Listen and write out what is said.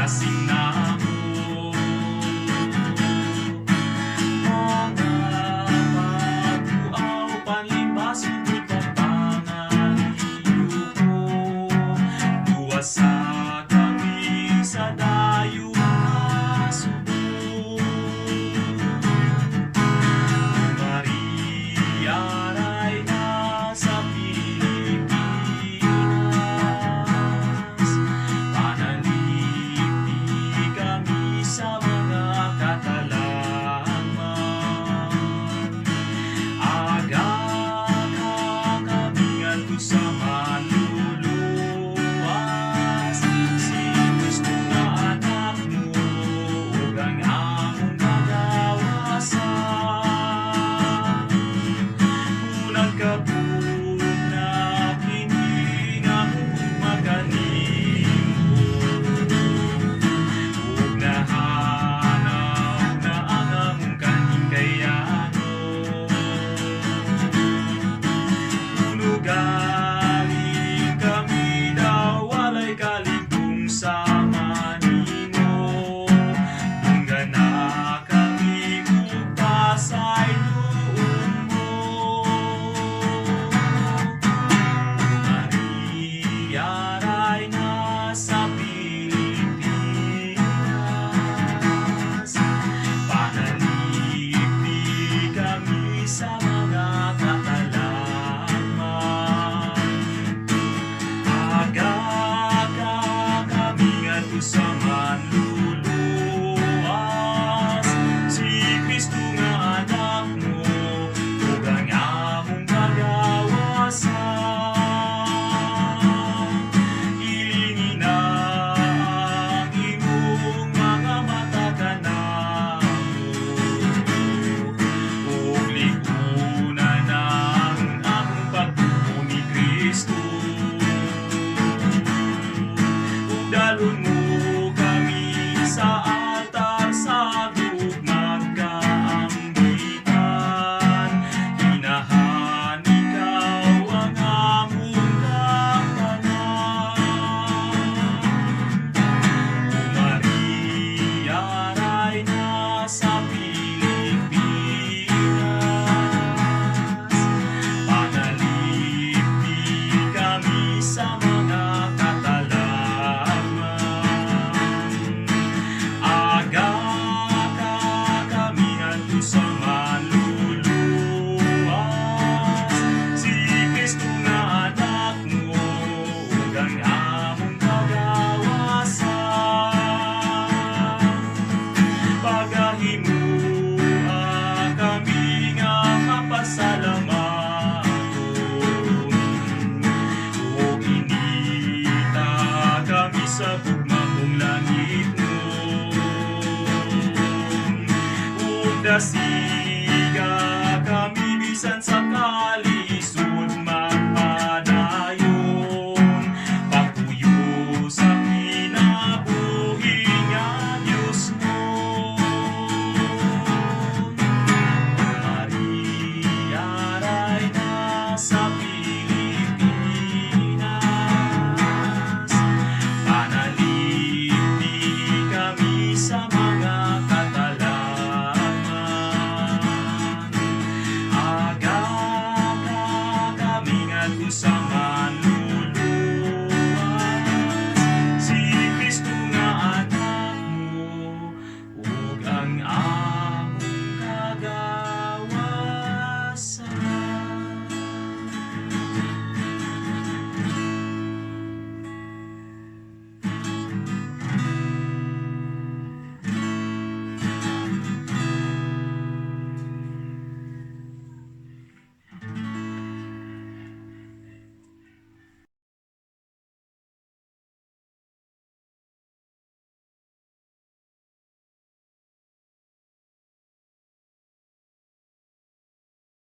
asinamo. Mga pagbuaw, panlimbas, sugod pagpangaliw ko. Duwasa kami sa dayo nga subo. Maria ray nasa Pilipinas, panalipin kami sa mga katalaman. Aga kami ngadto sa maluluwas, si Kristo nga anak mo, ug ang among kagawasan. Unang kabog na kini nga among maganimo, ug nahanaw na ang among kanhikayanon. Puno galing kami daw, walay kalingkong sama nimo. Tunggana kami ug pasay noon mo. Maria ray nasa Pilipinas, panalipin kami sa mga katalaman. Aga kami ngadto sa manluluwas, si Kristo nga anak mo, ug ang among kagawasan. Ilingin na ang imong mga mata kanamo, ug likunan ang among pagtuo ni Kristo. Ug dalon mo kami sa altar sa tugmag kaambigan. Inahan ikaw ang among kaptanan. Maria ray nasa Pilipinas, panalipin kami sa mga katalaman. Aga kami ngadto sa maluluwas, si Kristo nga anak mo, ug ang among kagawasan. Pagahimua kami nga mapasalamaton, ug inita kami sa